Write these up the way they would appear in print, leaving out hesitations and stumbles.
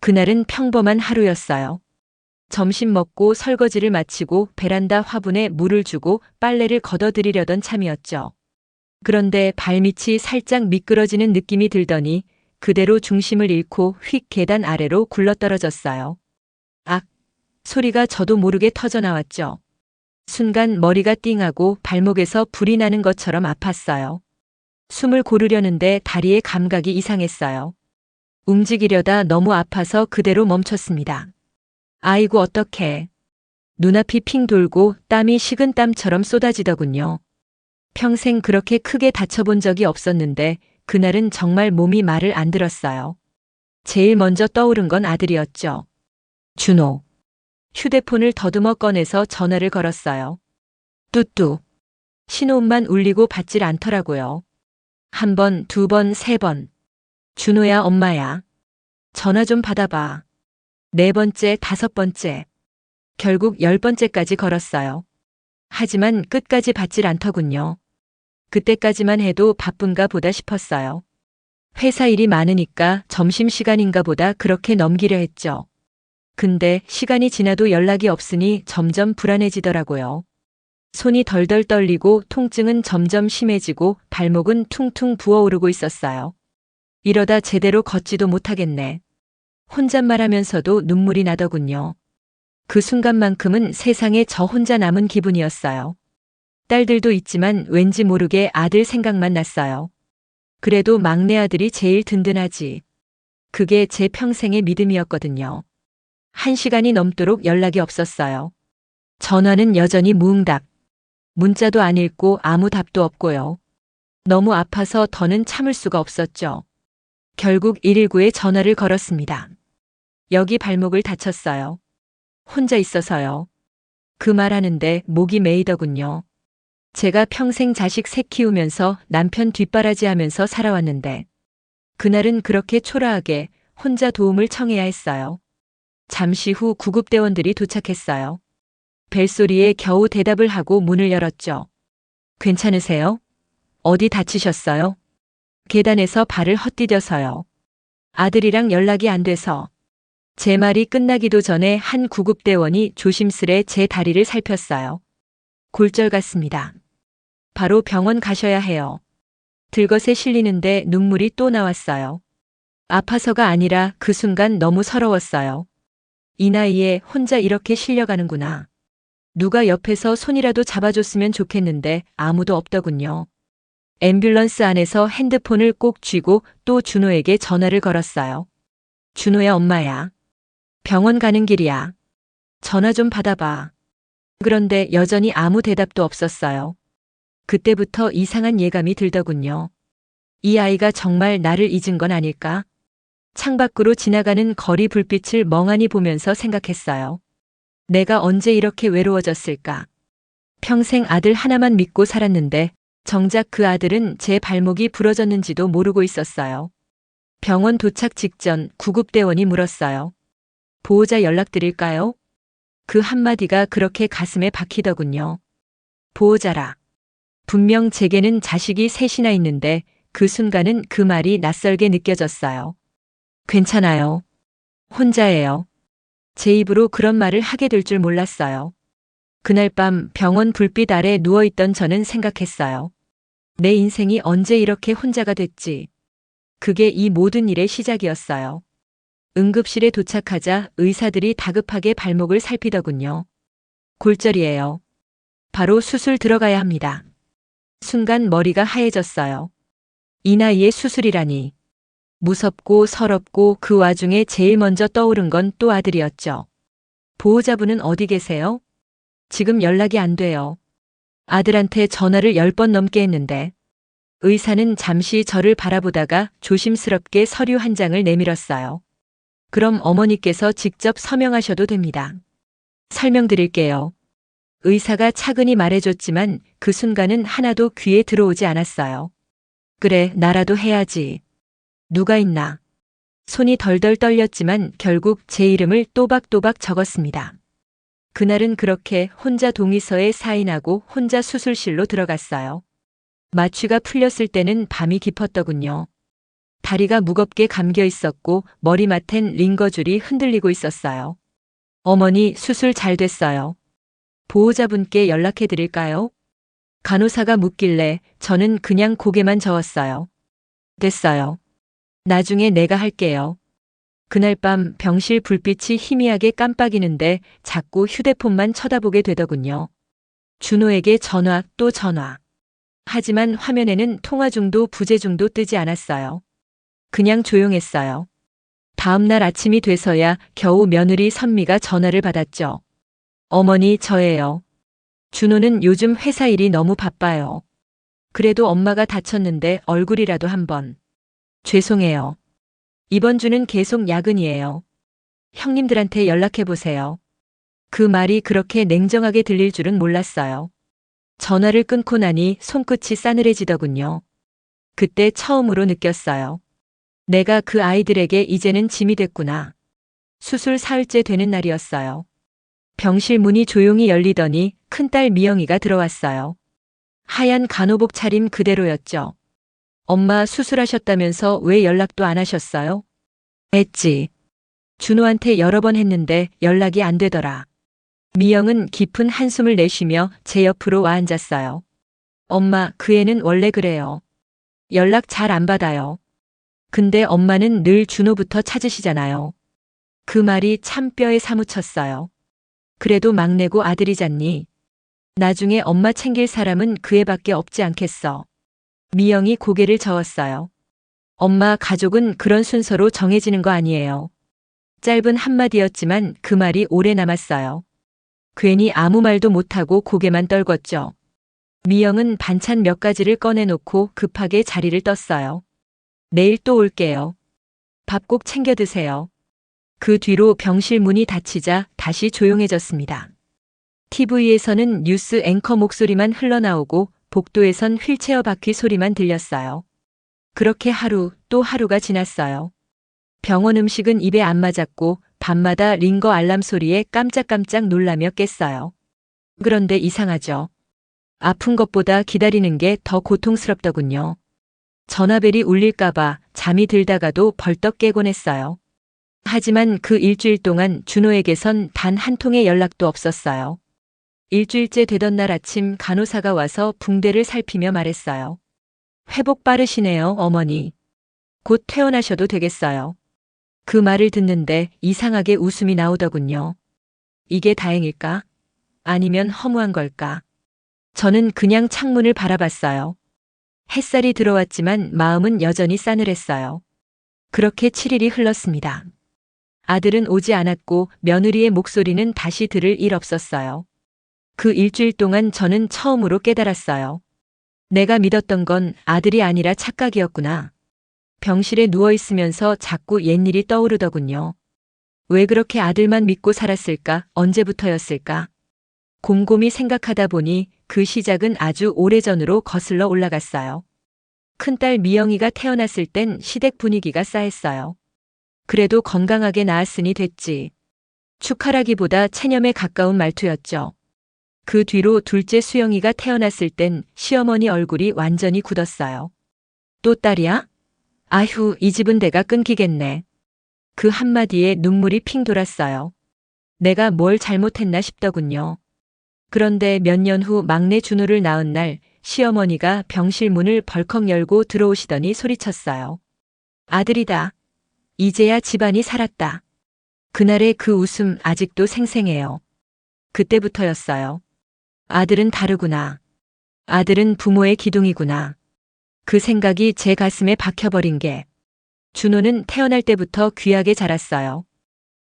그날은 평범한 하루였어요. 점심 먹고 설거지를 마치고 베란다 화분에 물을 주고 빨래를 걷어들이려던 참이었죠. 그런데 발밑이 살짝 미끄러지는 느낌이 들더니 그대로 중심을 잃고 휙 계단 아래로 굴러떨어졌어요. 악! 소리가 저도 모르게 터져나왔죠. 순간 머리가 띵하고 발목에서 불이 나는 것처럼 아팠어요. 숨을 고르려는데 다리의 감각이 이상했어요. 움직이려다 너무 아파서 그대로 멈췄습니다. 아이고 어떡해. 눈앞이 핑 돌고 땀이 식은 땀처럼 쏟아지더군요. 평생 그렇게 크게 다쳐본 적이 없었는데 그날은 정말 몸이 말을 안 들었어요. 제일 먼저 떠오른 건 아들이었죠. 준호. 휴대폰을 더듬어 꺼내서 전화를 걸었어요. 뚜뚜. 신호음만 울리고 받질 않더라고요. 한 번, 두 번, 세 번. 준호야, 엄마야. 전화 좀 받아봐. 네 번째, 다섯 번째. 결국 10번째까지 걸었어요. 하지만 끝까지 받질 않더군요. 그때까지만 해도 바쁜가 보다 싶었어요. 회사 일이 많으니까 점심시간인가 보다 그렇게 넘기려 했죠. 근데 시간이 지나도 연락이 없으니 점점 불안해지더라고요. 손이 덜덜 떨리고 통증은 점점 심해지고 발목은 퉁퉁 부어오르고 있었어요. 이러다 제대로 걷지도 못하겠네. 혼잣말하면서도 눈물이 나더군요. 그 순간만큼은 세상에 저 혼자 남은 기분이었어요. 딸들도 있지만 왠지 모르게 아들 생각만 났어요. 그래도 막내 아들이 제일 든든하지. 그게 제 평생의 믿음이었거든요. 1시간이 넘도록 연락이 없었어요. 전화는 여전히 무응답. 문자도 안 읽고 아무 답도 없고요. 너무 아파서 더는 참을 수가 없었죠. 결국 119에 전화를 걸었습니다. 여기 발목을 다쳤어요. 혼자 있어서요. 그 말하는데 목이 메이더군요. 제가 평생 자식 셋 키우면서 남편 뒷바라지하면서 살아왔는데 그날은 그렇게 초라하게 혼자 도움을 청해야 했어요. 잠시 후 구급대원들이 도착했어요. 벨소리에 겨우 대답을 하고 문을 열었죠. 괜찮으세요? 어디 다치셨어요? 계단에서 발을 헛디뎌서요. 아들이랑 연락이 안 돼서. 제 말이 끝나기도 전에 한 구급대원이 조심스레 제 다리를 살폈어요. 골절 같습니다. 바로 병원 가셔야 해요. 들것에 실리는데 눈물이 또 나왔어요. 아파서가 아니라 그 순간 너무 서러웠어요. 이 나이에 혼자 이렇게 실려가는구나. 누가 옆에서 손이라도 잡아줬으면 좋겠는데 아무도 없더군요. 앰뷸런스 안에서 핸드폰을 꼭 쥐고 또 준호에게 전화를 걸었어요. 준호야, 엄마야. 병원 가는 길이야. 전화 좀 받아봐. 그런데 여전히 아무 대답도 없었어요. 그때부터 이상한 예감이 들더군요. 이 아이가 정말 나를 잊은 건 아닐까? 창밖으로 지나가는 거리 불빛을 멍하니 보면서 생각했어요. 내가 언제 이렇게 외로워졌을까? 평생 아들 하나만 믿고 살았는데 정작 그 아들은 제 발목이 부러졌는지도 모르고 있었어요. 병원 도착 직전 구급대원이 물었어요. 보호자 연락드릴까요? 그 한마디가 그렇게 가슴에 박히더군요. 보호자라. 분명 제게는 자식이 셋이나 있는데 그 순간은 그 말이 낯설게 느껴졌어요. 괜찮아요. 혼자예요. 제 입으로 그런 말을 하게 될 줄 몰랐어요. 그날 밤 병원 불빛 아래 누워있던 저는 생각했어요. 내 인생이 언제 이렇게 혼자가 됐지? 그게 이 모든 일의 시작이었어요. 응급실에 도착하자 의사들이 다급하게 발목을 살피더군요. 골절이에요. 바로 수술 들어가야 합니다. 순간 머리가 하얘졌어요. 이 나이에 수술이라니. 무섭고 서럽고 그 와중에 제일 먼저 떠오른 건 또 아들이었죠. 보호자분은 어디 계세요? 지금 연락이 안 돼요. 아들한테 전화를 10번 넘게 했는데 의사는 잠시 저를 바라보다가 조심스럽게 서류 한 장을 내밀었어요. 그럼 어머니께서 직접 서명하셔도 됩니다. 설명드릴게요. 의사가 차근히 말해줬지만 그 순간은 하나도 귀에 들어오지 않았어요. 그래, 나라도 해야지. 누가 있나? 손이 덜덜 떨렸지만 결국 제 이름을 또박또박 적었습니다. 그날은 그렇게 혼자 동의서에 사인하고 혼자 수술실로 들어갔어요. 마취가 풀렸을 때는 밤이 깊었더군요. 다리가 무겁게 감겨 있었고 머리맡엔 링거줄이 흔들리고 있었어요. 어머니, 수술 잘 됐어요. 보호자분께 연락해 드릴까요? 간호사가 묻길래 저는 그냥 고개만 저었어요. 됐어요. 나중에 내가 할게요. 그날 밤 병실 불빛이 희미하게 깜빡이는데 자꾸 휴대폰만 쳐다보게 되더군요. 준호에게 전화 또 전화. 하지만 화면에는 통화 중도 부재 중도 뜨지 않았어요. 그냥 조용했어요. 다음 날 아침이 돼서야 겨우 며느리 선미가 전화를 받았죠. 어머니, 저예요. 준호는 요즘 회사 일이 너무 바빠요. 그래도 엄마가 다쳤는데 얼굴이라도 한번. 죄송해요. 이번 주는 계속 야근이에요. 형님들한테 연락해보세요. 그 말이 그렇게 냉정하게 들릴 줄은 몰랐어요. 전화를 끊고 나니 손끝이 싸늘해지더군요. 그때 처음으로 느꼈어요. 내가 그 아이들에게 이제는 짐이 됐구나. 수술 사흘째 되는 날이었어요. 병실 문이 조용히 열리더니 큰딸 미영이가 들어왔어요. 하얀 간호복 차림 그대로였죠. 엄마 수술하셨다면서 왜 연락도 안 하셨어요? 했지. 준호한테 여러 번 했는데 연락이 안 되더라. 미영은 깊은 한숨을 내쉬며 제 옆으로 와 앉았어요. 엄마, 그 애는 원래 그래요. 연락 잘 안 받아요. 근데 엄마는 늘 준호부터 찾으시잖아요. 그 말이 참 뼈에 사무쳤어요. 그래도 막내고 아들이잖니. 나중에 엄마 챙길 사람은 그 애밖에 없지 않겠어. 미영이 고개를 저었어요. 엄마, 가족은 그런 순서로 정해지는 거 아니에요. 짧은 한마디였지만 그 말이 오래 남았어요. 괜히 아무 말도 못하고 고개만 떨궜죠. 미영은 반찬 몇 가지를 꺼내놓고 급하게 자리를 떴어요. 내일 또 올게요. 밥 꼭 챙겨 드세요. 그 뒤로 병실 문이 닫히자 다시 조용해졌습니다. TV에서는 뉴스 앵커 목소리만 흘러나오고 복도에선 휠체어 바퀴 소리만 들렸어요. 그렇게 하루 또 하루가 지났어요. 병원 음식은 입에 안 맞았고 밤마다 링거 알람 소리에 깜짝깜짝 놀라며 깼어요. 그런데 이상하죠. 아픈 것보다 기다리는 게 더 고통스럽더군요. 전화벨이 울릴까봐 잠이 들다가도 벌떡 깨곤 했어요. 하지만 그 일주일 동안 준호에게선 단 한 통의 연락도 없었어요. 일주일째 되던 날 아침 간호사가 와서 붕대를 살피며 말했어요. 회복 빠르시네요, 어머니. 곧 퇴원하셔도 되겠어요. 그 말을 듣는데 이상하게 웃음이 나오더군요. 이게 다행일까? 아니면 허무한 걸까? 저는 그냥 창문을 바라봤어요. 햇살이 들어왔지만 마음은 여전히 싸늘했어요. 그렇게 7일이 흘렀습니다. 아들은 오지 않았고 며느리의 목소리는 다시 들을 일 없었어요. 그 일주일 동안 저는 처음으로 깨달았어요. 내가 믿었던 건 아들이 아니라 착각이었구나. 병실에 누워있으면서 자꾸 옛일이 떠오르더군요. 왜 그렇게 아들만 믿고 살았을까? 언제부터였을까? 곰곰이 생각하다 보니 그 시작은 아주 오래전으로 거슬러 올라갔어요. 큰딸 미영이가 태어났을 땐 시댁 분위기가 싸했어요. 그래도 건강하게 낳았으니 됐지. 축하라기보다 체념에 가까운 말투였죠. 그 뒤로 둘째 수영이가 태어났을 땐 시어머니 얼굴이 완전히 굳었어요. 또 딸이야? 아휴, 이 집은 내가 끊기겠네. 그 한마디에 눈물이 핑 돌았어요. 내가 뭘 잘못했나 싶더군요. 그런데 몇 년 후 막내 준호를 낳은 날 시어머니가 병실 문을 벌컥 열고 들어오시더니 소리쳤어요. 아들이다. 이제야 집안이 살았다. 그날의 그 웃음 아직도 생생해요. 그때부터였어요. 아들은 다르구나. 아들은 부모의 기둥이구나. 그 생각이 제 가슴에 박혀버린 게. 준호는 태어날 때부터 귀하게 자랐어요.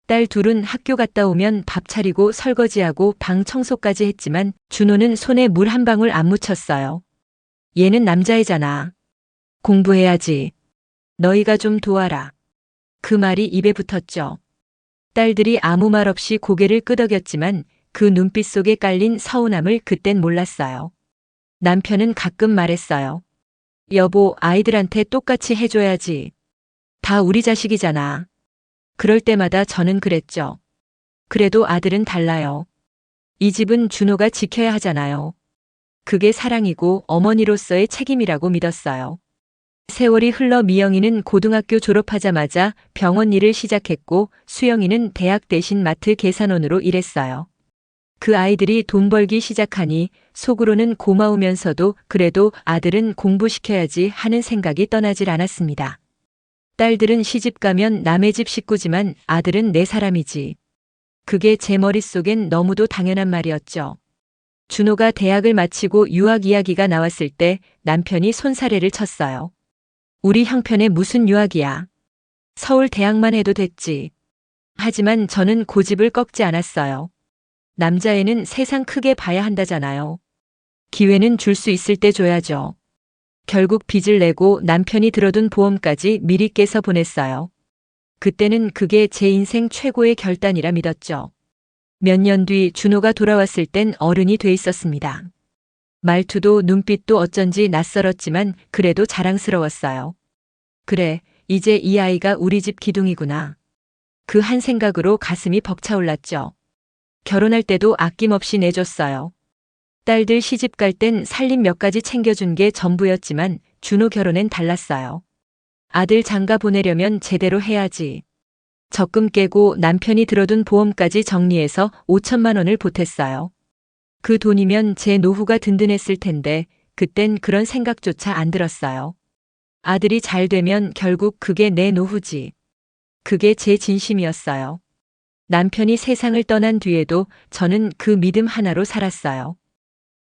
딸 둘은 학교 갔다 오면 밥 차리고 설거지하고 방 청소까지 했지만 준호는 손에 물 한 방울 안 묻혔어요. 얘는 남자애잖아. 공부해야지. 너희가 좀 도와라. 그 말이 입에 붙었죠. 딸들이 아무 말 없이 고개를 끄덕였지만 그 눈빛 속에 깔린 서운함을 그땐 몰랐어요. 남편은 가끔 말했어요. 여보, 아이들한테 똑같이 해줘야지. 다 우리 자식이잖아. 그럴 때마다 저는 그랬죠. 그래도 아들은 달라요. 이 집은 준호가 지켜야 하잖아요. 그게 사랑이고 어머니로서의 책임이라고 믿었어요. 세월이 흘러 미영이는 고등학교 졸업하자마자 병원 일을 시작했고 수영이는 대학 대신 마트 계산원으로 일했어요. 그 아이들이 돈 벌기 시작하니 속으로는 고마우면서도 그래도 아들은 공부시켜야지 하는 생각이 떠나질 않았습니다. 딸들은 시집 가면 남의 집 식구지만 아들은 내 사람이지. 그게 제 머릿속엔 너무도 당연한 말이었죠. 준호가 대학을 마치고 유학 이야기가 나왔을 때 남편이 손사래를 쳤어요. 우리 형편에 무슨 유학이야. 서울 대학만 해도 됐지. 하지만 저는 고집을 꺾지 않았어요. 남자애는 세상 크게 봐야 한다잖아요. 기회는 줄 수 있을 때 줘야죠. 결국 빚을 내고 남편이 들어둔 보험까지 미리 깨서 보냈어요. 그때는 그게 제 인생 최고의 결단이라 믿었죠. 몇 년 뒤 준호가 돌아왔을 땐 어른이 돼 있었습니다. 말투도 눈빛도 어쩐지 낯설었지만 그래도 자랑스러웠어요. 그래, 이제 이 아이가 우리 집 기둥이구나. 그 한 생각으로 가슴이 벅차올랐죠. 결혼할 때도 아낌없이 내줬어요. 딸들 시집 갈 땐 살림 몇 가지 챙겨준 게 전부였지만 준호 결혼엔 달랐어요. 아들 장가 보내려면 제대로 해야지. 적금 깨고 남편이 들어둔 보험까지 정리해서 5천만 원을 보탰어요. 그 돈이면 제 노후가 든든했을 텐데 그땐 그런 생각조차 안 들었어요. 아들이 잘 되면 결국 그게 내 노후지. 그게 제 진심이었어요. 남편이 세상을 떠난 뒤에도 저는 그 믿음 하나로 살았어요.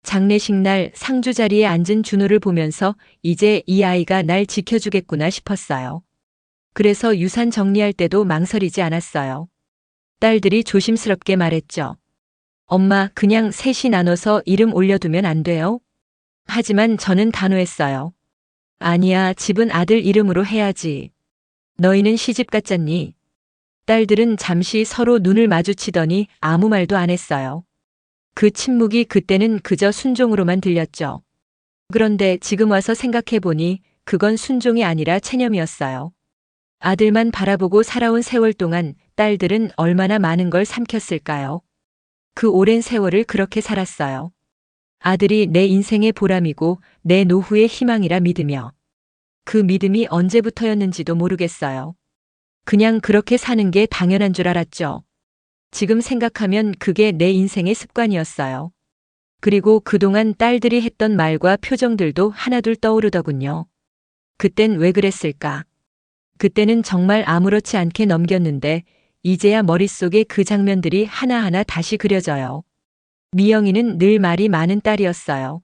장례식 날 상주 자리에 앉은 준호를 보면서 이제 이 아이가 날 지켜주겠구나 싶었어요. 그래서 유산 정리할 때도 망설이지 않았어요. 딸들이 조심스럽게 말했죠. 엄마, 그냥 셋이 나눠서 이름 올려두면 안 돼요? 하지만 저는 단호했어요. 아니야, 집은 아들 이름으로 해야지. 너희는 시집 갔잖니. 딸들은 잠시 서로 눈을 마주치더니 아무 말도 안 했어요. 그 침묵이 그때는 그저 순종으로만 들렸죠. 그런데 지금 와서 생각해보니 그건 순종이 아니라 체념이었어요. 아들만 바라보고 살아온 세월 동안 딸들은 얼마나 많은 걸 삼켰을까요? 그 오랜 세월을 그렇게 살았어요. 아들이 내 인생의 보람이고 내 노후의 희망이라 믿으며 그 믿음이 언제부터였는지도 모르겠어요. 그냥 그렇게 사는 게 당연한 줄 알았죠. 지금 생각하면 그게 내 인생의 습관이었어요. 그리고 그동안 딸들이 했던 말과 표정들도 하나둘 떠오르더군요. 그땐 왜 그랬을까? 그때는 정말 아무렇지 않게 넘겼는데 이제야 머릿속에 그 장면들이 하나하나 다시 그려져요. 미영이는 늘 말이 많은 딸이었어요.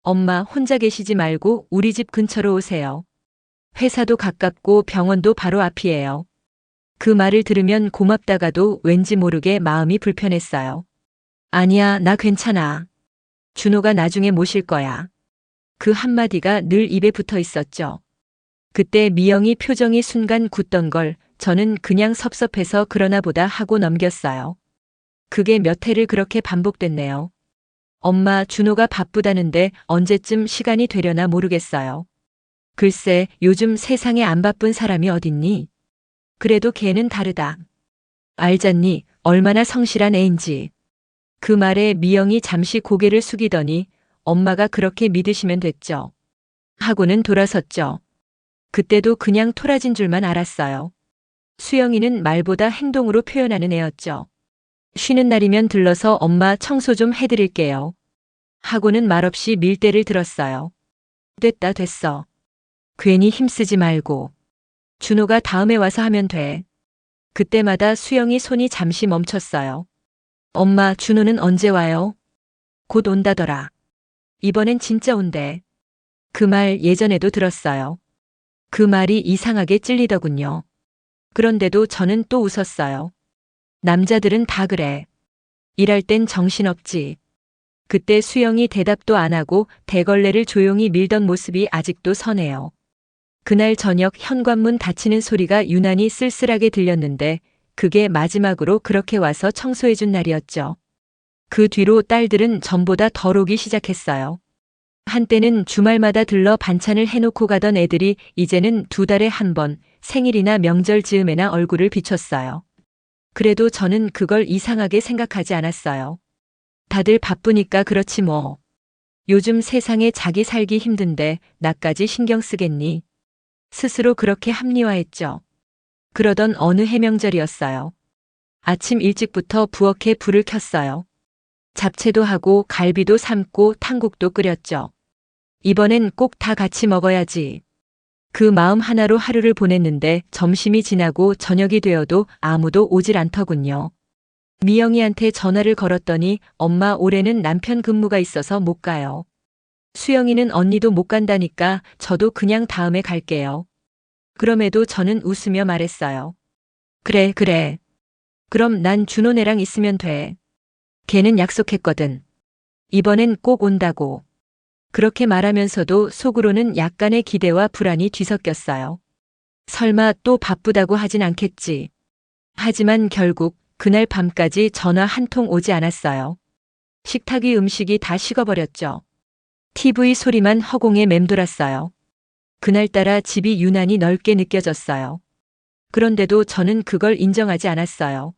엄마, 혼자 계시지 말고 우리 집 근처로 오세요. 회사도 가깝고 병원도 바로 앞이에요. 그 말을 들으면 고맙다가도 왠지 모르게 마음이 불편했어요. 아니야, 나 괜찮아. 준호가 나중에 모실 거야. 그 한마디가 늘 입에 붙어 있었죠. 그때 미영이 표정이 순간 굳던 걸 저는 그냥 섭섭해서 그러나 보다 하고 넘겼어요. 그게 몇 해를 그렇게 반복됐네요. 엄마, 준호가 바쁘다는데 언제쯤 시간이 되려나 모르겠어요. 글쎄, 요즘 세상에 안 바쁜 사람이 어딨니? 그래도 걔는 다르다. 알잖니, 얼마나 성실한 애인지. 그 말에 미영이 잠시 고개를 숙이더니 엄마가 그렇게 믿으시면 됐죠. 하고는 돌아섰죠. 그때도 그냥 토라진 줄만 알았어요. 수영이는 말보다 행동으로 표현하는 애였죠. 쉬는 날이면 들러서 엄마 청소 좀 해드릴게요. 하고는 말없이 밀대를 들었어요. 됐어. 괜히 힘쓰지 말고. 준호가 다음에 와서 하면 돼. 그때마다 수영이 손이 잠시 멈췄어요. 엄마, 준호는 언제 와요? 곧 온다더라. 이번엔 진짜 온대. 그 말 예전에도 들었어요. 그 말이 이상하게 찔리더군요. 그런데도 저는 또 웃었어요. 남자들은 다 그래. 일할 땐 정신없지. 그때 수영이 대답도 안 하고 대걸레를 조용히 밀던 모습이 아직도 선해요. 그날 저녁 현관문 닫히는 소리가 유난히 쓸쓸하게 들렸는데 그게 마지막으로 그렇게 와서 청소해준 날이었죠. 그 뒤로 딸들은 전보다 덜 오기 시작했어요. 한때는 주말마다 들러 반찬을 해놓고 가던 애들이 이제는 2달에 한 번 생일이나 명절 즈음에나 얼굴을 비췄어요. 그래도 저는 그걸 이상하게 생각하지 않았어요. 다들 바쁘니까 그렇지 뭐. 요즘 세상에 자기 살기 힘든데 나까지 신경 쓰겠니? 스스로 그렇게 합리화했죠. 그러던 어느 해명절이었어요. 아침 일찍부터 부엌에 불을 켰어요. 잡채도 하고 갈비도 삶고 탕국도 끓였죠. 이번엔 꼭 다 같이 먹어야지. 그 마음 하나로 하루를 보냈는데 점심이 지나고 저녁이 되어도 아무도 오질 않더군요. 미영이한테 전화를 걸었더니 엄마 올해는 남편 근무가 있어서 못 가요. 수영이는 언니도 못 간다니까 저도 그냥 다음에 갈게요. 그럼에도 저는 웃으며 말했어요. 그래, 그래. 그럼 난 준호네랑 있으면 돼. 걔는 약속했거든. 이번엔 꼭 온다고. 그렇게 말하면서도 속으로는 약간의 기대와 불안이 뒤섞였어요. 설마 또 바쁘다고 하진 않겠지. 하지만 결국 그날 밤까지 전화 한 통 오지 않았어요. 식탁 위 음식이 다 식어버렸죠. TV 소리만 허공에 맴돌았어요. 그날따라 집이 유난히 넓게 느껴졌어요. 그런데도 저는 그걸 인정하지 않았어요.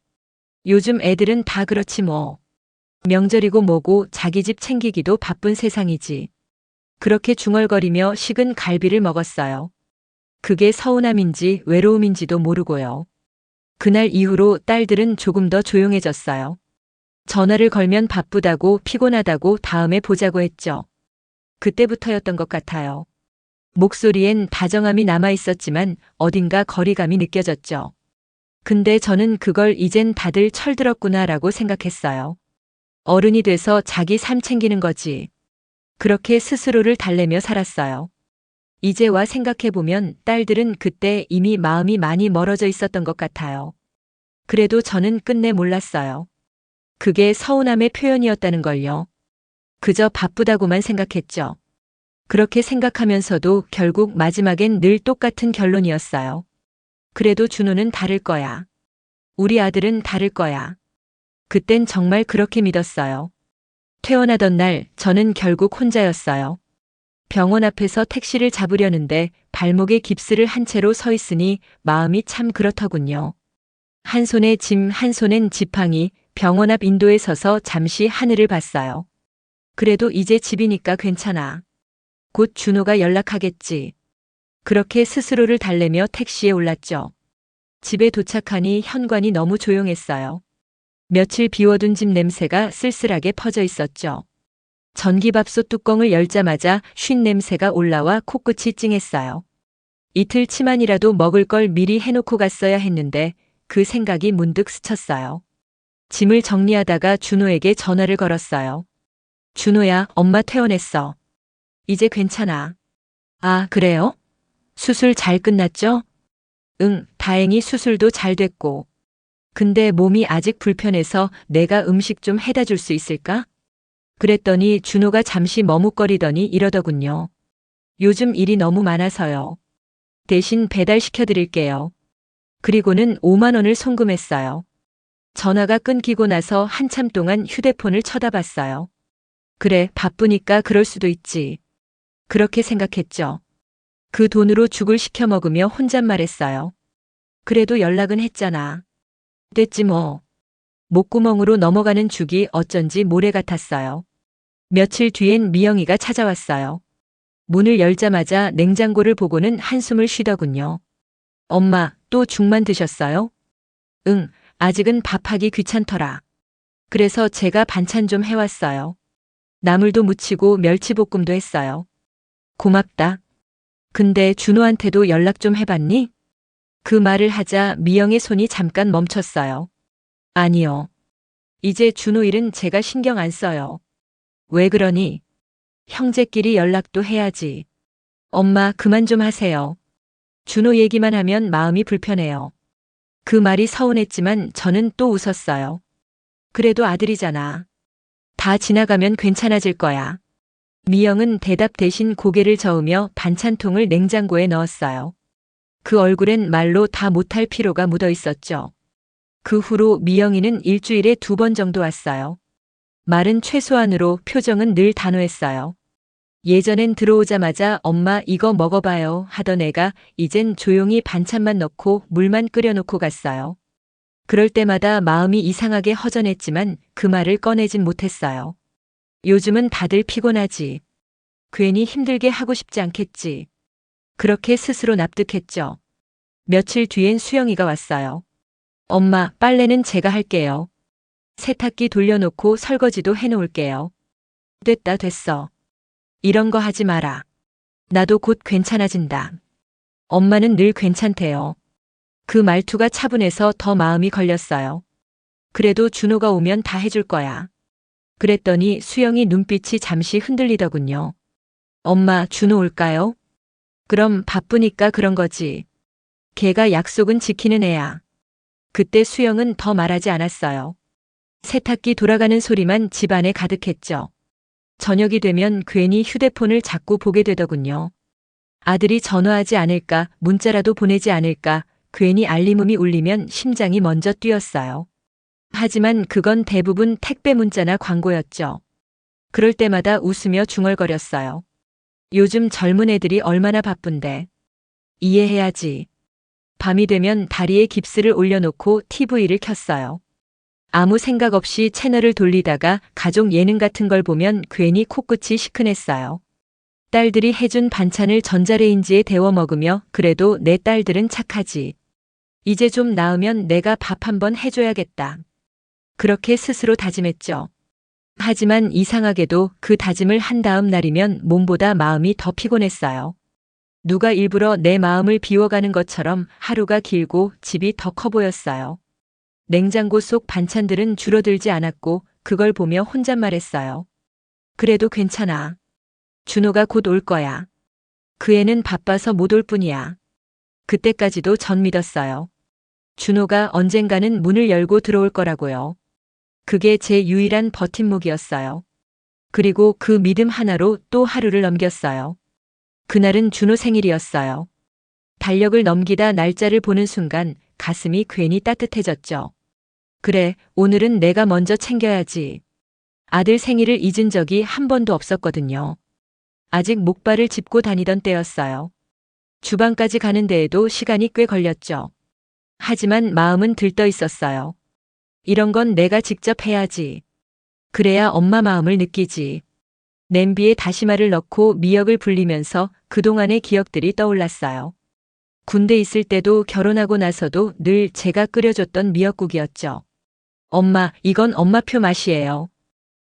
요즘 애들은 다 그렇지 뭐. 명절이고 뭐고 자기 집 챙기기도 바쁜 세상이지. 그렇게 중얼거리며 식은 갈비를 먹었어요. 그게 서운함인지 외로움인지도 모르고요. 그날 이후로 딸들은 조금 더 조용해졌어요. 전화를 걸면 바쁘다고 피곤하다고 다음에 보자고 했죠. 그때부터였던 것 같아요. 목소리엔 다정함이 남아 있었지만 어딘가 거리감이 느껴졌죠. 근데 저는 그걸 이젠 다들 철들었구나라고 생각했어요. 어른이 돼서 자기 삶 챙기는 거지. 그렇게 스스로를 달래며 살았어요. 이제 와 생각해보면 딸들은 그때 이미 마음이 많이 멀어져 있었던 것 같아요. 그래도 저는 끝내 몰랐어요. 그게 서운함의 표현이었다는 걸요. 그저 바쁘다고만 생각했죠. 그렇게 생각하면서도 결국 마지막엔 늘 똑같은 결론이었어요. 그래도 준호는 다를 거야. 우리 아들은 다를 거야. 그땐 정말 그렇게 믿었어요. 퇴원하던 날 저는 결국 혼자였어요. 병원 앞에서 택시를 잡으려는데 발목에 깁스를 한 채로 서 있으니 마음이 참 그렇더군요. 한 손에 짐, 한 손엔 지팡이, 병원 앞 인도에 서서 잠시 하늘을 봤어요. 그래도 이제 집이니까 괜찮아. 곧 준호가 연락하겠지. 그렇게 스스로를 달래며 택시에 올랐죠. 집에 도착하니 현관이 너무 조용했어요. 며칠 비워둔 집 냄새가 쓸쓸하게 퍼져 있었죠. 전기밥솥 뚜껑을 열자마자 쉰 냄새가 올라와 코끝이 찡했어요. 이틀 치만이라도 먹을 걸 미리 해놓고 갔어야 했는데 그 생각이 문득 스쳤어요. 짐을 정리하다가 준호에게 전화를 걸었어요. 준호야, 엄마 퇴원했어. 이제 괜찮아. 아, 그래요? 수술 잘 끝났죠? 응, 다행히 수술도 잘 됐고. 근데 몸이 아직 불편해서 내가 음식 좀 해다 줄 수 있을까? 그랬더니 준호가 잠시 머뭇거리더니 이러더군요. 요즘 일이 너무 많아서요. 대신 배달시켜 드릴게요. 그리고는 5만 원을 송금했어요. 전화가 끊기고 나서 한참 동안 휴대폰을 쳐다봤어요. 그래, 바쁘니까 그럴 수도 있지. 그렇게 생각했죠. 그 돈으로 죽을 시켜 먹으며 혼잣말했어요. 그래도 연락은 했잖아. 됐지 뭐. 목구멍으로 넘어가는 죽이 어쩐지 모래 같았어요. 며칠 뒤엔 미영이가 찾아왔어요. 문을 열자마자 냉장고를 보고는 한숨을 쉬더군요. 엄마, 또 죽만 드셨어요? 응, 아직은 밥하기 귀찮더라. 그래서 제가 반찬 좀 해왔어요. 나물도 무치고 멸치볶음도 했어요. 고맙다. 근데 준호한테도 연락 좀 해봤니? 그 말을 하자 미영의 손이 잠깐 멈췄어요. 아니요. 이제 준호 일은 제가 신경 안 써요. 왜 그러니? 형제끼리 연락도 해야지. 엄마, 그만 좀 하세요. 준호 얘기만 하면 마음이 불편해요. 그 말이 서운했지만 저는 또 웃었어요. 그래도 아들이잖아. 다 지나가면 괜찮아질 거야. 미영은 대답 대신 고개를 저으며 반찬통을 냉장고에 넣었어요. 그 얼굴엔 말로 다 못할 피로가 묻어 있었죠. 그 후로 미영이는 일주일에 2번 정도 왔어요. 말은 최소한으로 표정은 늘 단호했어요. 예전엔 들어오자마자 엄마 이거 먹어봐요 하던 애가 이젠 조용히 반찬만 넣고 물만 끓여놓고 갔어요. 그럴 때마다 마음이 이상하게 허전했지만 그 말을 꺼내진 못했어요. 요즘은 다들 피곤하지. 괜히 힘들게 하고 싶지 않겠지. 그렇게 스스로 납득했죠. 며칠 뒤엔 수영이가 왔어요. 엄마, 빨래는 제가 할게요. 세탁기 돌려놓고 설거지도 해놓을게요. 됐어. 이런 거 하지 마라. 나도 곧 괜찮아진다. 엄마는 늘 괜찮대요. 그 말투가 차분해서 더 마음이 걸렸어요. 그래도 준호가 오면 다 해줄 거야. 그랬더니 수영이 눈빛이 잠시 흔들리더군요. 엄마, 준호 올까요? 그럼 바쁘니까 그런 거지. 걔가 약속은 지키는 애야. 그때 수영은 더 말하지 않았어요. 세탁기 돌아가는 소리만 집안에 가득했죠. 저녁이 되면 괜히 휴대폰을 자꾸 보게 되더군요. 아들이 전화하지 않을까, 문자라도 보내지 않을까, 괜히 알림음이 울리면 심장이 먼저 뛰었어요. 하지만 그건 대부분 택배 문자나 광고였죠. 그럴 때마다 웃으며 중얼거렸어요. 요즘 젊은 애들이 얼마나 바쁜데. 이해해야지. 밤이 되면 다리에 깁스를 올려놓고 TV를 켰어요. 아무 생각 없이 채널을 돌리다가 가족 예능 같은 걸 보면 괜히 코끝이 시큰했어요. 딸들이 해준 반찬을 전자레인지에 데워 먹으며 그래도 내 딸들은 착하지. 이제 좀 나으면 내가 밥 한번 해줘야겠다. 그렇게 스스로 다짐했죠. 하지만 이상하게도 그 다짐을 한 다음 날이면 몸보다 마음이 더 피곤했어요. 누가 일부러 내 마음을 비워가는 것처럼 하루가 길고 집이 더 커 보였어요. 냉장고 속 반찬들은 줄어들지 않았고 그걸 보며 혼잣말했어요. 그래도 괜찮아. 준호가 곧 올 거야. 그 애는 바빠서 못 올 뿐이야. 그때까지도 전 믿었어요. 준호가 언젠가는 문을 열고 들어올 거라고요. 그게 제 유일한 버팀목이었어요. 그리고 그 믿음 하나로 또 하루를 넘겼어요. 그날은 준호 생일이었어요. 달력을 넘기다 날짜를 보는 순간 가슴이 괜히 따뜻해졌죠. 그래, 오늘은 내가 먼저 챙겨야지. 아들 생일을 잊은 적이 한 번도 없었거든요. 아직 목발을 짚고 다니던 때였어요. 주방까지 가는 데에도 시간이 꽤 걸렸죠. 하지만 마음은 들떠 있었어요. 이런 건 내가 직접 해야지. 그래야 엄마 마음을 느끼지. 냄비에 다시마를 넣고 미역을 불리면서 그동안의 기억들이 떠올랐어요. 군대 있을 때도 결혼하고 나서도 늘 제가 끓여줬던 미역국이었죠. 엄마, 이건 엄마표 맛이에요.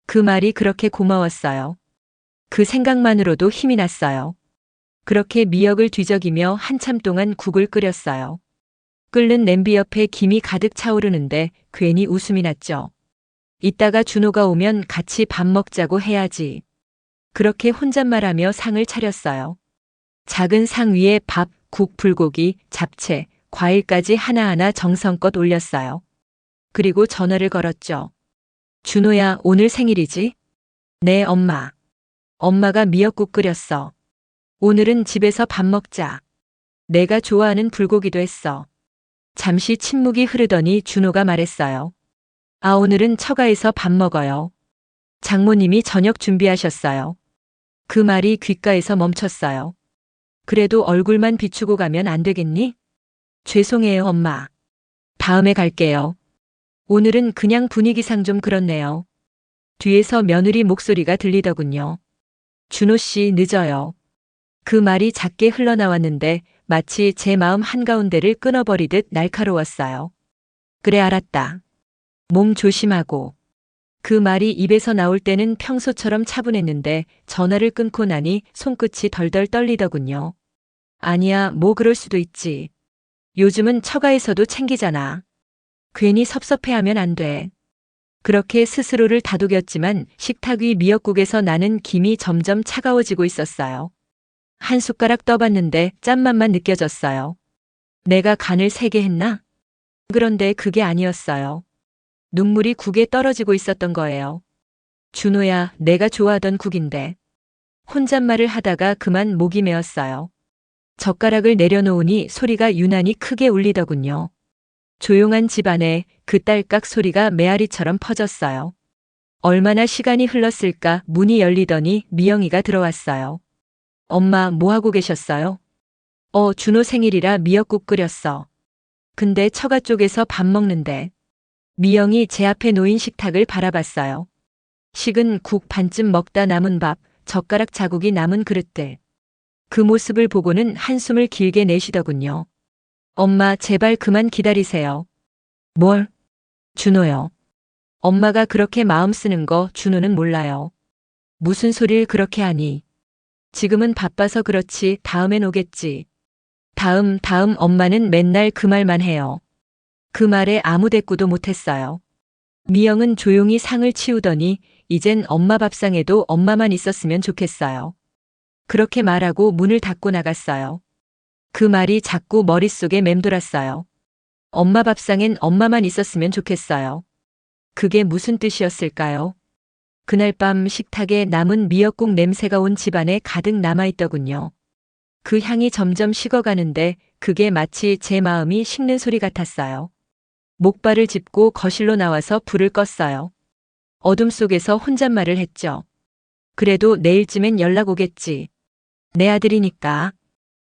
그 말이 그렇게 고마웠어요. 그 생각만으로도 힘이 났어요. 그렇게 미역을 뒤적이며 한참 동안 국을 끓였어요. 끓는 냄비 옆에 김이 가득 차오르는데 괜히 웃음이 났죠. 이따가 준호가 오면 같이 밥 먹자고 해야지. 그렇게 혼잣말하며 상을 차렸어요. 작은 상 위에 밥, 국, 불고기, 잡채, 과일까지 하나하나 정성껏 올렸어요. 그리고 전화를 걸었죠. 준호야, 오늘 생일이지? 네, 엄마. 엄마가 미역국 끓였어. 오늘은 집에서 밥 먹자. 내가 좋아하는 불고기도 했어. 잠시 침묵이 흐르더니 준호가 말했어요. 아, 오늘은 처가에서 밥 먹어요. 장모님이 저녁 준비하셨어요. 그 말이 귓가에서 멈췄어요. 그래도 얼굴만 비추고 가면 안 되겠니? 죄송해요, 엄마. 다음에 갈게요. 오늘은 그냥 분위기상 좀 그렇네요. 뒤에서 며느리 목소리가 들리더군요. 준호 씨, 늦어요. 그 말이 작게 흘러나왔는데 마치 제 마음 한가운데를 끊어버리듯 날카로웠어요. 그래, 알았다. 몸 조심하고. 그 말이 입에서 나올 때는 평소처럼 차분했는데 전화를 끊고 나니 손끝이 덜덜 떨리더군요. 아니야, 뭐 그럴 수도 있지. 요즘은 처가에서도 챙기잖아. 괜히 섭섭해하면 안 돼. 그렇게 스스로를 다독였지만 식탁 위 미역국에서 나는 김이 점점 차가워지고 있었어요. 한 숟가락 떠봤는데 짠맛만 느껴졌어요. 내가 간을 세게 했나? 그런데 그게 아니었어요. 눈물이 국에 떨어지고 있었던 거예요. 준호야, 내가 좋아하던 국인데. 혼잣말을 하다가 그만 목이 메었어요. 젓가락을 내려놓으니 소리가 유난히 크게 울리더군요. 조용한 집안에 그 딸깍 소리가 메아리처럼 퍼졌어요. 얼마나 시간이 흘렀을까 문이 열리더니 미영이가 들어왔어요. 엄마, 뭐 하고 계셨어요? 준호 생일이라 미역국 끓였어. 근데 처가 쪽에서 밥 먹는데. 미영이 제 앞에 놓인 식탁을 바라봤어요. 식은 국 반쯤 먹다 남은 밥, 젓가락 자국이 남은 그릇들. 그 모습을 보고는 한숨을 길게 내쉬더군요. 엄마, 제발 그만 기다리세요. 뭘? 준호요. 엄마가 그렇게 마음 쓰는 거 준호는 몰라요. 무슨 소리를 그렇게 하니? 지금은 바빠서 그렇지 다음엔 오겠지. 다음 엄마는 맨날 그 말만 해요. 그 말에 아무 대꾸도 못했어요. 미영은 조용히 상을 치우더니 이젠 엄마 밥상에도 엄마만 있었으면 좋겠어요. 그렇게 말하고 문을 닫고 나갔어요. 그 말이 자꾸 머릿속에 맴돌았어요. 엄마 밥상엔 엄마만 있었으면 좋겠어요. 그게 무슨 뜻이었을까요? 그날 밤 식탁에 남은 미역국 냄새가 온 집안에 가득 남아있더군요. 그 향이 점점 식어가는데 그게 마치 제 마음이 식는 소리 같았어요. 목발을 짚고 거실로 나와서 불을 껐어요. 어둠 속에서 혼잣말을 했죠. 그래도 내일쯤엔 연락 오겠지. 내 아들이니까.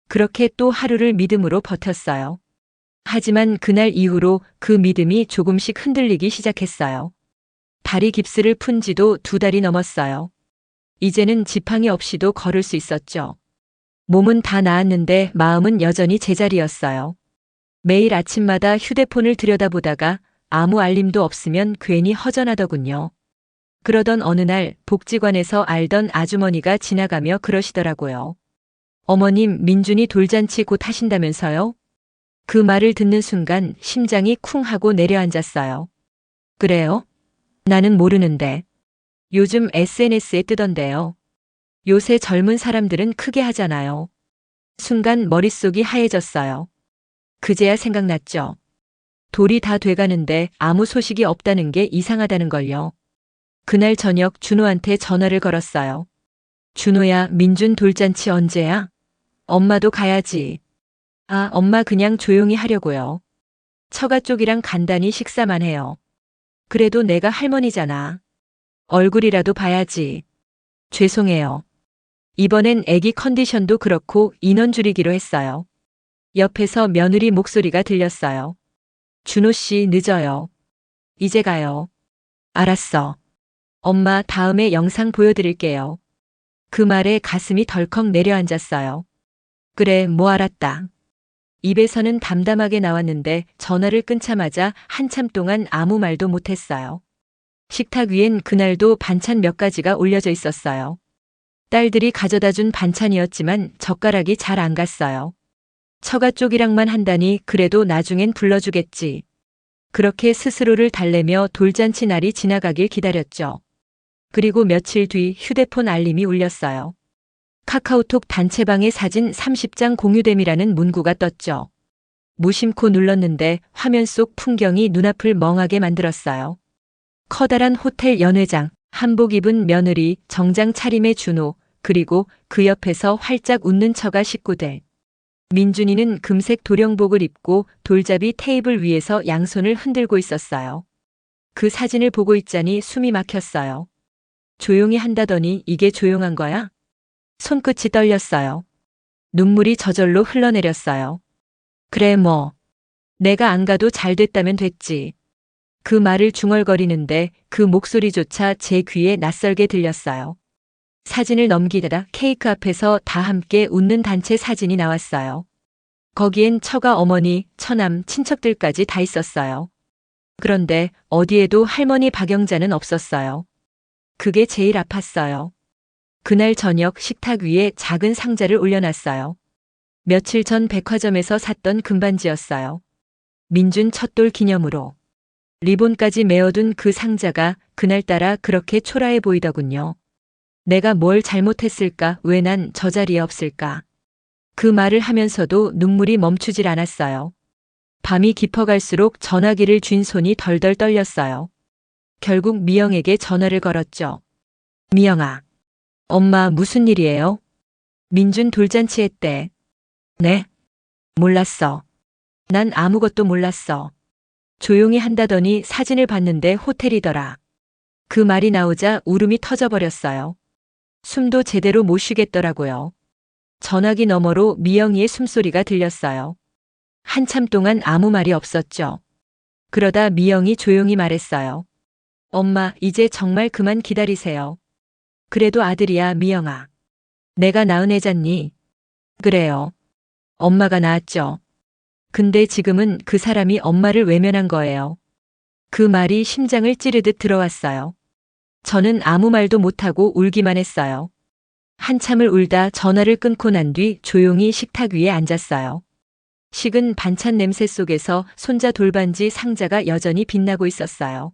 그렇게 또 하루를 믿음으로 버텼어요. 하지만 그날 이후로 그 믿음이 조금씩 흔들리기 시작했어요. 다리 깁스를 푼 지도 2달이 넘었어요. 이제는 지팡이 없이도 걸을 수 있었죠. 몸은 다 나았는데 마음은 여전히 제자리였어요. 매일 아침마다 휴대폰을 들여다보다가 아무 알림도 없으면 괜히 허전하더군요. 그러던 어느 날 복지관에서 알던 아주머니가 지나가며 그러시더라고요. 어머님, 민준이 돌잔치 곧 하신다면서요? 그 말을 듣는 순간 심장이 쿵 하고 내려앉았어요. 그래요? 나는 모르는데. 요즘 SNS에 뜨던데요. 요새 젊은 사람들은 크게 하잖아요. 순간 머릿속이 하얘졌어요. 그제야 생각났죠. 돌이 다 돼가는데 아무 소식이 없다는 게 이상하다는 걸요. 그날 저녁 준호한테 전화를 걸었어요. 준호야, 민준 돌잔치 언제야? 엄마도 가야지. 아, 엄마 그냥 조용히 하려고요. 처가 쪽이랑 간단히 식사만 해요. 그래도 내가 할머니잖아. 얼굴이라도 봐야지. 죄송해요. 이번엔 애기 컨디션도 그렇고 인원 줄이기로 했어요. 옆에서 며느리 목소리가 들렸어요. 준호 씨 늦어요. 이제 가요. 알았어. 엄마 다음에 영상 보여드릴게요. 그 말에 가슴이 덜컥 내려앉았어요. 그래, 뭐 알았다. 입에서는 담담하게 나왔는데 전화를 끊자마자 한참 동안 아무 말도 못했어요. 식탁 위엔 그날도 반찬 몇 가지가 올려져 있었어요. 딸들이 가져다 준 반찬이었지만 젓가락이 잘 안 갔어요. 처가 쪽이랑만 한다니 그래도 나중엔 불러주겠지. 그렇게 스스로를 달래며 돌잔치 날이 지나가길 기다렸죠. 그리고 며칠 뒤 휴대폰 알림이 울렸어요. 카카오톡 단체방에 사진 30장 공유됨이라는 문구가 떴죠. 무심코 눌렀는데 화면 속 풍경이 눈앞을 멍하게 만들었어요. 커다란 호텔 연회장, 한복 입은 며느리, 정장 차림의 준호, 그리고 그 옆에서 활짝 웃는 처가 식구들. 민준이는 금색 도령복을 입고 돌잡이 테이블 위에서 양손을 흔들고 있었어요. 그 사진을 보고 있자니 숨이 막혔어요. 조용히 한다더니 이게 조용한 거야? 손끝이 떨렸어요. 눈물이 저절로 흘러내렸어요. 그래 뭐. 내가 안 가도 잘 됐다면 됐지. 그 말을 중얼거리는데 그 목소리조차 제 귀에 낯설게 들렸어요. 사진을 넘기다가 케이크 앞에서 다 함께 웃는 단체 사진이 나왔어요. 거기엔 처가 어머니, 처남, 친척들까지 다 있었어요. 그런데 어디에도 할머니 박영자는 없었어요. 그게 제일 아팠어요. 그날 저녁 식탁 위에 작은 상자를 올려놨어요. 며칠 전 백화점에서 샀던 금반지였어요. 민준 첫돌 기념으로. 리본까지 메어둔 그 상자가 그날따라 그렇게 초라해 보이더군요. 내가 뭘 잘못했을까? 왜 난 저 자리에 없을까? 그 말을 하면서도 눈물이 멈추질 않았어요. 밤이 깊어갈수록 전화기를 쥔 손이 덜덜 떨렸어요. 결국 미영에게 전화를 걸었죠. 미영아. 엄마 무슨 일이에요? 민준 돌잔치 했대. 네? 몰랐어. 난 아무것도 몰랐어. 조용히 한다더니 사진을 봤는데 호텔이더라. 그 말이 나오자 울음이 터져버렸어요. 숨도 제대로 못 쉬겠더라고요. 전화기 너머로 미영이의 숨소리가 들렸어요. 한참 동안 아무 말이 없었죠. 그러다 미영이 조용히 말했어요. 엄마, 이제 정말 그만 기다리세요. 그래도 아들이야, 미영아. 내가 낳은 애잖니. 그래요. 엄마가 낳았죠. 근데 지금은 그 사람이 엄마를 외면한 거예요. 그 말이 심장을 찌르듯 들어왔어요. 저는 아무 말도 못하고 울기만 했어요. 한참을 울다 전화를 끊고 난 뒤 조용히 식탁 위에 앉았어요. 식은 반찬 냄새 속에서 손자 돌반지 상자가 여전히 빛나고 있었어요.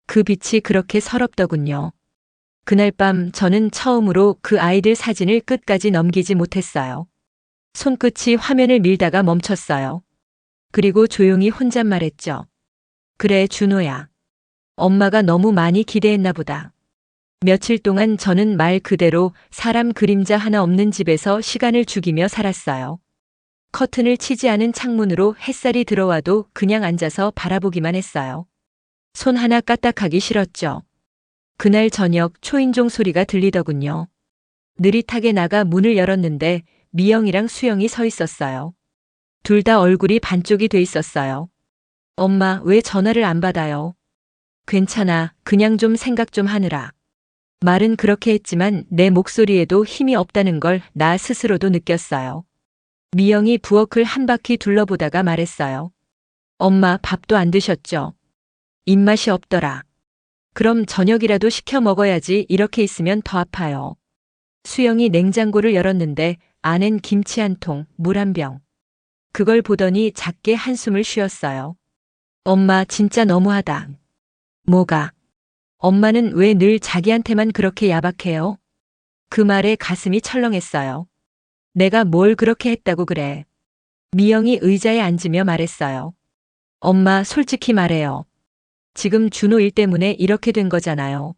그 빛이 그렇게 서럽더군요. 그날 밤 저는 처음으로 그 아이들 사진을 끝까지 넘기지 못했어요. 손끝이 화면을 밀다가 멈췄어요. 그리고 조용히 혼잣말했죠. 그래, 준호야. 엄마가 너무 많이 기대했나 보다. 며칠 동안 저는 말 그대로 사람 그림자 하나 없는 집에서 시간을 죽이며 살았어요. 커튼을 치지 않은 창문으로 햇살이 들어와도 그냥 앉아서 바라보기만 했어요. 손 하나 까딱하기 싫었죠. 그날 저녁 초인종 소리가 들리더군요. 느릿하게 나가 문을 열었는데 미영이랑 수영이 서 있었어요. 둘 다 얼굴이 반쪽이 돼 있었어요. 엄마, 왜 전화를 안 받아요? 괜찮아, 그냥 좀 생각 좀 하느라. 말은 그렇게 했지만 내 목소리에도 힘이 없다는 걸 나 스스로도 느꼈어요. 미영이 부엌을 한 바퀴 둘러보다가 말했어요. 엄마, 밥도 안 드셨죠? 입맛이 없더라. 그럼 저녁이라도 시켜 먹어야지. 이렇게 있으면 더 아파요. 수영이 냉장고를 열었는데 안엔 김치 한 통, 물 한 병. 그걸 보더니 작게 한숨을 쉬었어요. 엄마, 진짜 너무하다. 뭐가? 엄마는 왜 늘 자기한테만 그렇게 야박해요? 그 말에 가슴이 철렁했어요. 내가 뭘 그렇게 했다고 그래. 미영이 의자에 앉으며 말했어요. 엄마, 솔직히 말해요. 지금 준호 일 때문에 이렇게 된 거잖아요.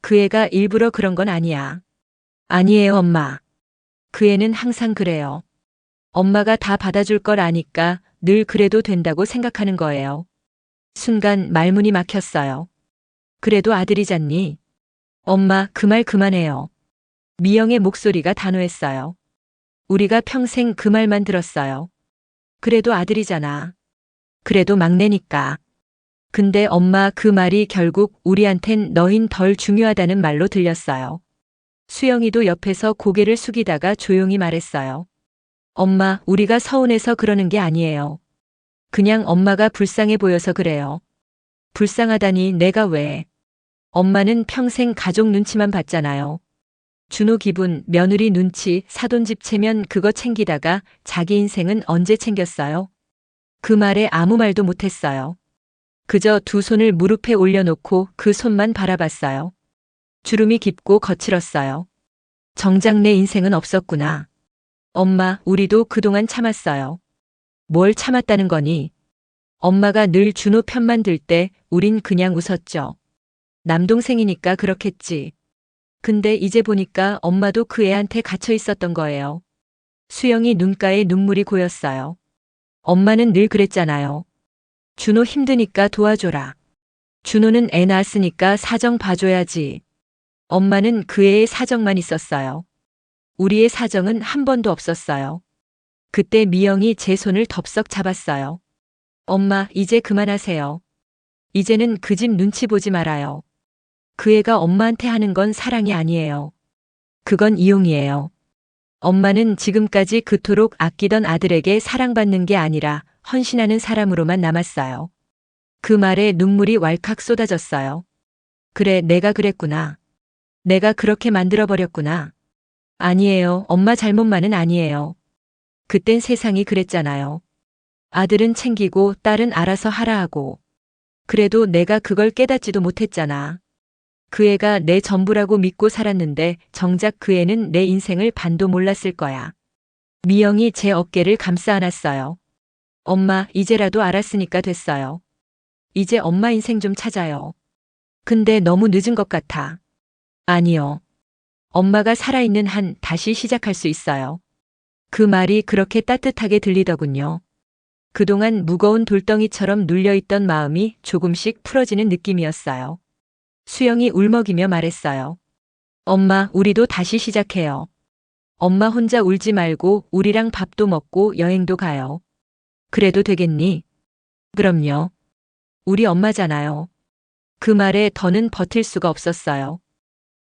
그 애가 일부러 그런 건 아니야. 아니에요, 엄마. 그 애는 항상 그래요. 엄마가 다 받아줄 걸 아니까 늘 그래도 된다고 생각하는 거예요. 순간 말문이 막혔어요. 그래도 아들이잖니. 엄마, 그 말 그만해요. 미영의 목소리가 단호했어요. 우리가 평생 그 말만 들었어요. 그래도 아들이잖아. 그래도 막내니까. 근데 엄마, 그 말이 결국 우리한텐 너흰 덜 중요하다는 말로 들렸어요. 수영이도 옆에서 고개를 숙이다가 조용히 말했어요. 엄마, 우리가 서운해서 그러는 게 아니에요. 그냥 엄마가 불쌍해 보여서 그래요. 불쌍하다니 내가 왜. 엄마는 평생 가족 눈치만 봤잖아요. 준호 기분, 며느리 눈치, 사돈집 체면 그거 챙기다가 자기 인생은 언제 챙겼어요? 그 말에 아무 말도 못했어요. 그저 두 손을 무릎에 올려놓고 그 손만 바라봤어요. 주름이 깊고 거칠었어요. 정작 내 인생은 없었구나. 엄마, 우리도 그동안 참았어요. 뭘 참았다는 거니? 엄마가 늘 준호 편만 들 때 우린 그냥 웃었죠. 남동생이니까 그렇겠지. 근데 이제 보니까 엄마도 그 애한테 갇혀 있었던 거예요. 수영이 눈가에 눈물이 고였어요. 엄마는 늘 그랬잖아요. 준호 힘드니까 도와줘라. 준호는 애 낳았으니까 사정 봐줘야지. 엄마는 그 애의 사정만 있었어요. 우리의 사정은 한 번도 없었어요. 그때 미영이 제 손을 덥석 잡았어요. 엄마, 이제 그만하세요. 이제는 그 집 눈치 보지 말아요. 그 애가 엄마한테 하는 건 사랑이 아니에요. 그건 이용이에요. 엄마는 지금까지 그토록 아끼던 아들에게 사랑받는 게 아니라 헌신하는 사람으로만 남았어요. 그 말에 눈물이 왈칵 쏟아졌어요. 그래, 내가 그랬구나. 내가 그렇게 만들어버렸구나. 아니에요. 엄마 잘못만은 아니에요. 그땐 세상이 그랬잖아요. 아들은 챙기고 딸은 알아서 하라 하고. 그래도 내가 그걸 깨닫지도 못했잖아. 그 애가 내 전부라고 믿고 살았는데 정작 그 애는 내 인생을 반도 몰랐을 거야. 미영이 제 어깨를 감싸 안았어요. 엄마, 이제라도 알았으니까 됐어요. 이제 엄마 인생 좀 찾아요. 근데 너무 늦은 것 같아. 아니요. 엄마가 살아있는 한 다시 시작할 수 있어요. 그 말이 그렇게 따뜻하게 들리더군요. 그동안 무거운 돌덩이처럼 눌려있던 마음이 조금씩 풀어지는 느낌이었어요. 수영이 울먹이며 말했어요. 엄마, 우리도 다시 시작해요. 엄마 혼자 울지 말고 우리랑 밥도 먹고 여행도 가요. 그래도 되겠니? 그럼요. 우리 엄마잖아요. 그 말에 더는 버틸 수가 없었어요.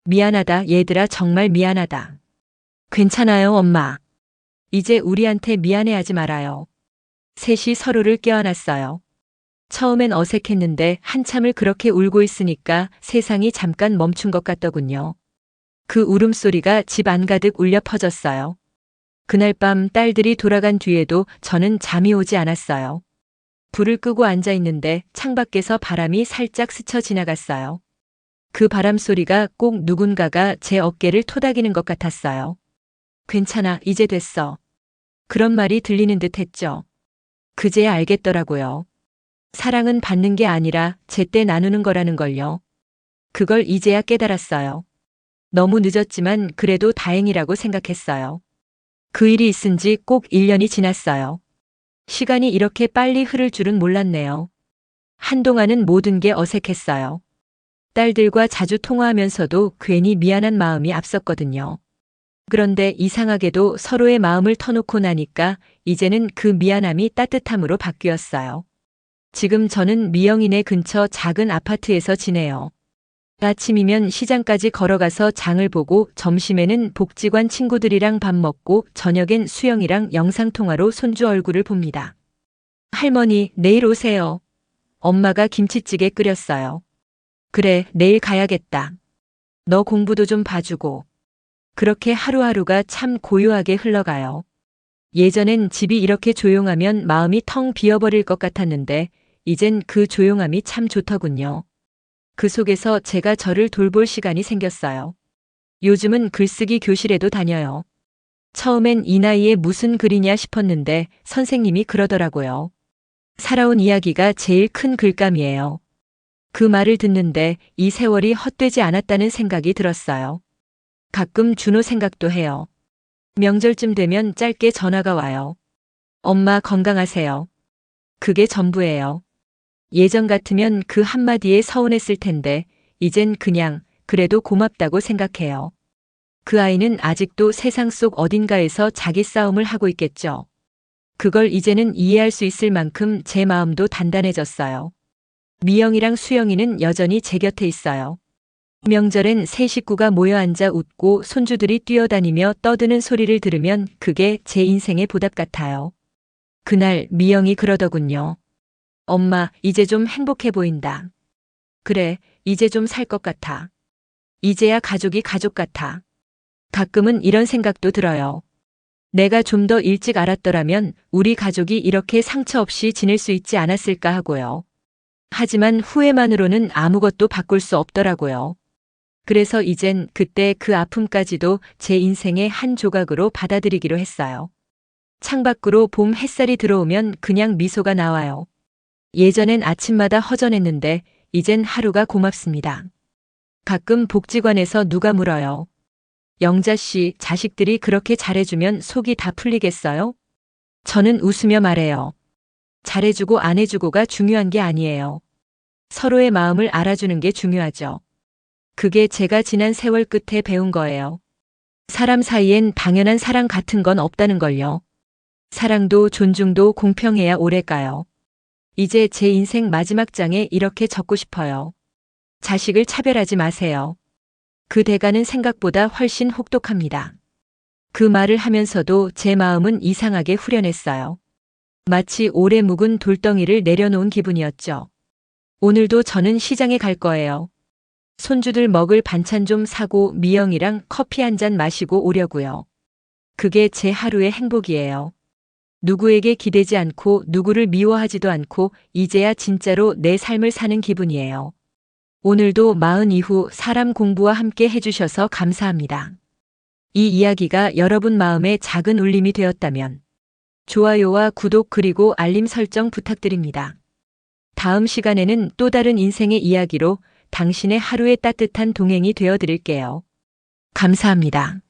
미안하다, 얘들아, 정말 미안하다. 괜찮아요, 엄마. 이제 우리한테 미안해하지 말아요. 셋이 서로를 껴안았어요. 처음엔 어색했는데 한참을 그렇게 울고 있으니까 세상이 잠깐 멈춘 것 같더군요. 그 울음소리가 집 안가득 울려 퍼졌어요. 그날 밤 딸들이 돌아간 뒤에도 저는 잠이 오지 않았어요. 불을 끄고 앉아 있는데 창밖에서 바람이 살짝 스쳐 지나갔어요. 그 바람 소리가 꼭 누군가가 제 어깨를 토닥이는 것 같았어요. 괜찮아, 이제 됐어. 그런 말이 들리는 듯 했죠. 그제야 알겠더라고요. 사랑은 받는 게 아니라 제때 나누는 거라는 걸요. 그걸 이제야 깨달았어요. 너무 늦었지만 그래도 다행이라고 생각했어요. 그 일이 있은 지 꼭 1년이 지났어요. 시간이 이렇게 빨리 흐를 줄은 몰랐네요. 한동안은 모든 게 어색했어요. 딸들과 자주 통화하면서도 괜히 미안한 마음이 앞섰거든요. 그런데 이상하게도 서로의 마음을 터놓고 나니까 이제는 그 미안함이 따뜻함으로 바뀌었어요. 지금 저는 미영이네 근처 작은 아파트에서 지내요. 아침이면 시장까지 걸어가서 장을 보고 점심에는 복지관 친구들이랑 밥 먹고 저녁엔 수영이랑 영상통화로 손주 얼굴을 봅니다. 할머니, 내일 오세요. 엄마가 김치찌개 끓였어요. 그래, 내일 가야겠다. 너 공부도 좀 봐주고. 그렇게 하루하루가 참 고요하게 흘러가요. 예전엔 집이 이렇게 조용하면 마음이 텅 비어버릴 것 같았는데 이젠 그 조용함이 참 좋더군요. 그 속에서 제가 저를 돌볼 시간이 생겼어요. 요즘은 글쓰기 교실에도 다녀요. 처음엔 이 나이에 무슨 글이냐 싶었는데 선생님이 그러더라고요. 살아온 이야기가 제일 큰 글감이에요. 그 말을 듣는데 이 세월이 헛되지 않았다는 생각이 들었어요. 가끔 준호 생각도 해요. 명절쯤 되면 짧게 전화가 와요. 엄마 건강하세요. 그게 전부예요. 예전 같으면 그 한마디에 서운했을 텐데 이젠 그냥 그래도 고맙다고 생각해요. 그 아이는 아직도 세상 속 어딘가에서 자기 싸움을 하고 있겠죠. 그걸 이제는 이해할 수 있을 만큼 제 마음도 단단해졌어요. 미영이랑 수영이는 여전히 제 곁에 있어요. 명절엔 세 식구가 모여 앉아 웃고 손주들이 뛰어다니며 떠드는 소리를 들으면 그게 제 인생의 보답 같아요. 그날 미영이 그러더군요. 엄마, 이제 좀 행복해 보인다. 그래, 이제 좀 살 것 같아. 이제야 가족이 가족 같아. 가끔은 이런 생각도 들어요. 내가 좀 더 일찍 알았더라면 우리 가족이 이렇게 상처 없이 지낼 수 있지 않았을까 하고요. 하지만 후회만으로는 아무것도 바꿀 수 없더라고요. 그래서 이젠 그때 그 아픔까지도 제 인생의 한 조각으로 받아들이기로 했어요. 창밖으로 봄 햇살이 들어오면 그냥 미소가 나와요. 예전엔 아침마다 허전했는데 이젠 하루가 고맙습니다. 가끔 복지관에서 누가 물어요. 영자 씨, 자식들이 그렇게 잘해주면 속이 다 풀리겠어요? 저는 웃으며 말해요. 잘해주고 안 해주고가 중요한 게 아니에요. 서로의 마음을 알아주는 게 중요하죠. 그게 제가 지난 세월 끝에 배운 거예요. 사람 사이엔 당연한 사랑 같은 건 없다는 걸요. 사랑도 존중도 공평해야 오래가요. 이제 제 인생 마지막 장에 이렇게 적고 싶어요. 자식을 차별하지 마세요. 그 대가는 생각보다 훨씬 혹독합니다. 그 말을 하면서도 제 마음은 이상하게 후련했어요. 마치 오래 묵은 돌덩이를 내려놓은 기분이었죠. 오늘도 저는 시장에 갈 거예요. 손주들 먹을 반찬 좀 사고 미영이랑 커피 한 잔 마시고 오려고요. 그게 제 하루의 행복이에요. 누구에게 기대지 않고 누구를 미워하지도 않고 이제야 진짜로 내 삶을 사는 기분이에요. 오늘도 마흔 이후 사람 공부와 함께 해주셔서 감사합니다. 이 이야기가 여러분 마음에 작은 울림이 되었다면 좋아요와 구독 그리고 알림 설정 부탁드립니다. 다음 시간에는 또 다른 인생의 이야기로 당신의 하루의 따뜻한 동행이 되어 드릴게요. 감사합니다.